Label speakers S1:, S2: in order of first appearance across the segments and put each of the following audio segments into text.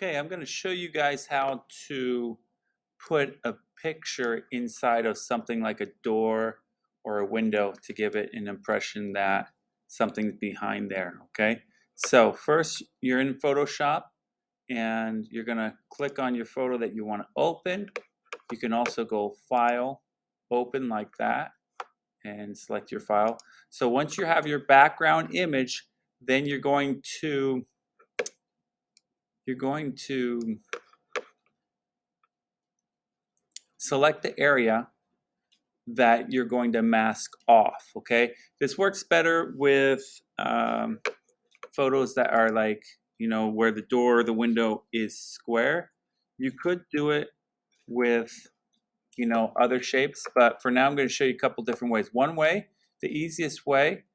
S1: Okay, I'm going to show you guys how to put a picture inside of something like a door or a window to give it an impression that something's behind there, okay? So first you're in Photoshop and you're going to click on your photo that you want to open. You can also go File, Open like that and select your file. So once you have your background image, then you're going to select the area that you're going to mask off, okay? This works better with photos that are like, where the door or the window is square. You could do it with, other shapes, but for now I'm going to show you a couple different ways. One way, the easiest way,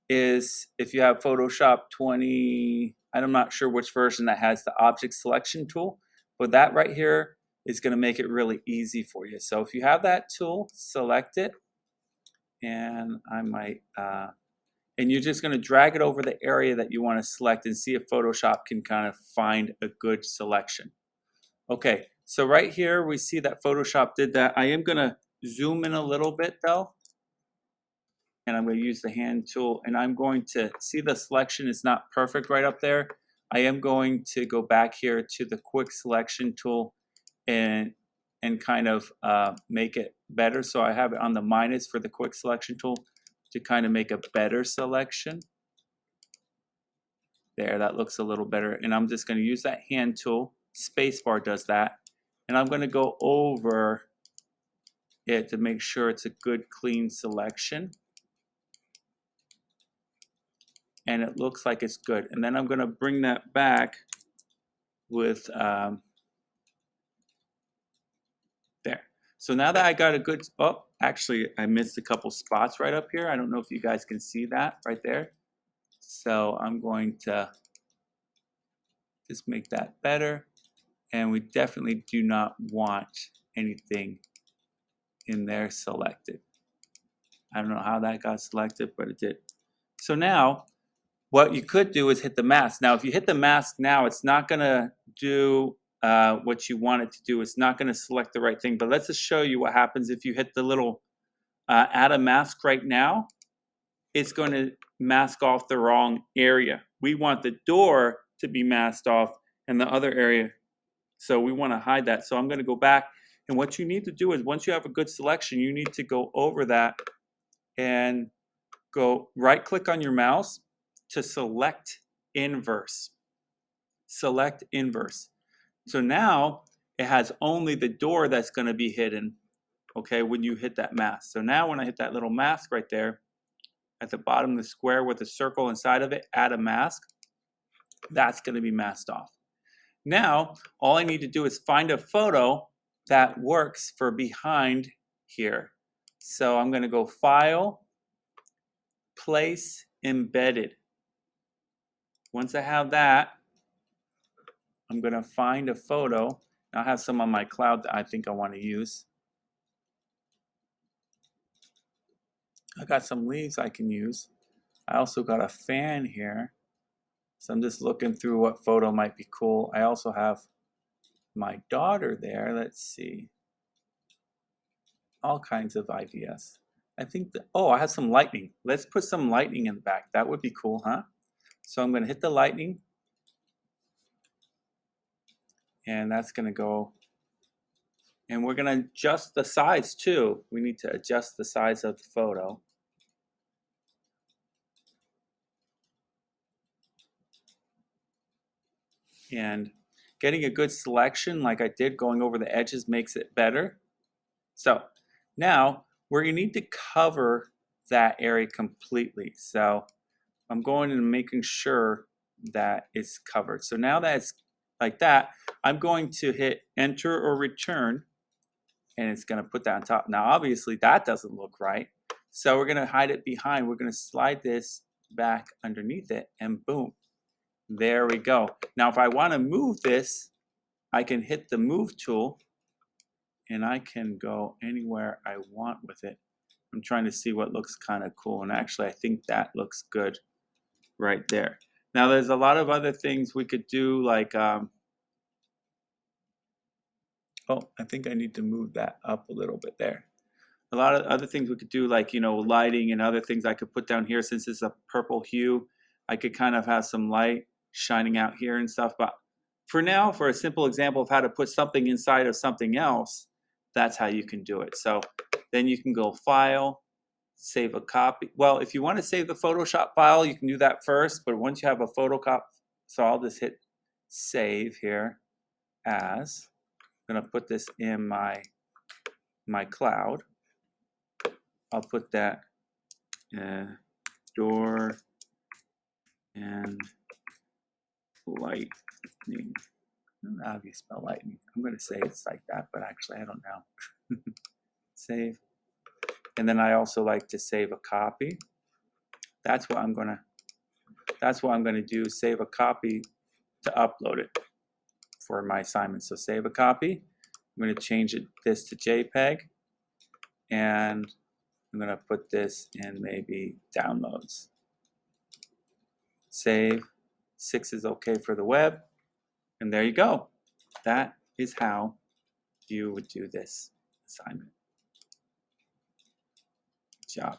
S1: is if you have Photoshop 20, I'm not sure which version that has the object selection tool, but that right here is going to make it really easy for you. So if you have that tool, select it, and and you're just going to drag it over the area that you want to select and see if Photoshop can kind of find a good selection. Okay, so right here we see that Photoshop did that. I am going to zoom in a little bit though, and I'm going to use the hand tool, and I'm going to see the selection is not perfect right up there. I am going to go back here to the quick selection tool and kind of make it better. So I have it on the minus for the quick selection tool to kind of make a better selection. There, that looks a little better. And I'm just going to use that hand tool. Spacebar does that. And I'm going to go over it to make sure it's a good clean selection. And it looks like it's good. And then I'm going to bring that back with there. So now that I got a good, oh, actually I missed a couple spots right up here. I don't know if you guys can see that right there. So I'm going to just make that better. And we definitely do not want anything in there selected. I don't know how that got selected, but it did. So now what you could do is hit the mask. Now if you hit the mask now, it's not going to do what you want it to do. It's not going to select the right thing. But let's just show you what happens if you hit the little add a mask right now. It's going to mask off the wrong area. We want the door to be masked off and the other area. So we want to hide that. So I'm going to go back. And what you need to do is once you have a good selection, you need to go over that and go right click on your mouse to select inverse. Select inverse. So now it has only the door that's going to be hidden, okay, when you hit that mask. So now when I hit that little mask right there, at the bottom of the square with a circle inside of it, add a mask, that's going to be masked off. Now, all I need to do is find a photo that works for behind here. So I'm going to go File, Place, Embedded. Once I have that, I'm going to find a photo. I have some on my cloud that I think I want to use. I got some leaves I can use. I also got a fan here. So I'm just looking through what photo might be cool. I also have my daughter there. Let's see. All kinds of ideas. I think that, oh, I have some lightning. Let's put some lightning in the back. That would be cool, huh? So I'm going to hit the lightning. And that's going to go. And we're going to adjust the size too. We need to adjust the size of the photo. And getting a good selection like I did going over the edges makes it better. So now we're going to need to cover that area completely. So I'm going and making sure that it's covered. So now that it's like that, I'm going to hit enter or return, and it's going to put that on top. Now obviously that doesn't look right, so we're going to hide it behind. We're going to slide this back underneath it, and boom, there we go. Now if I want to move this, I can hit the move tool and I can go anywhere I want with it. I'm trying to see what looks kind of cool, and actually I think that looks good right there. Now there's a lot of other things we could do, like Oh, I think I need to move that up a little bit there. A lot of other things we could do, like, lighting and other things I could put down here. Since it's a purple hue, I could kind of have some light shining out here and stuff. But for now, for a simple example of how to put something inside of something else, that's how you can do it. So then you can go File, save a copy. Well, if you want to save the Photoshop file, you can do that first. But once you have a photocopy, so I'll just hit Save here as. I'm going to put this in my cloud. I'll put that door and lightning. I don't know how you spell lightning. I'm going to say it's like that, but actually I don't know. Save. And then I also like to save a copy. That's what I'm going to do, save a copy to upload it for my assignment. So save a copy. I'm going to change this to JPEG, and I'm going to put this in maybe downloads. Save. 6 is okay for the web. And there you go. That is how you would do this assignment. Good job.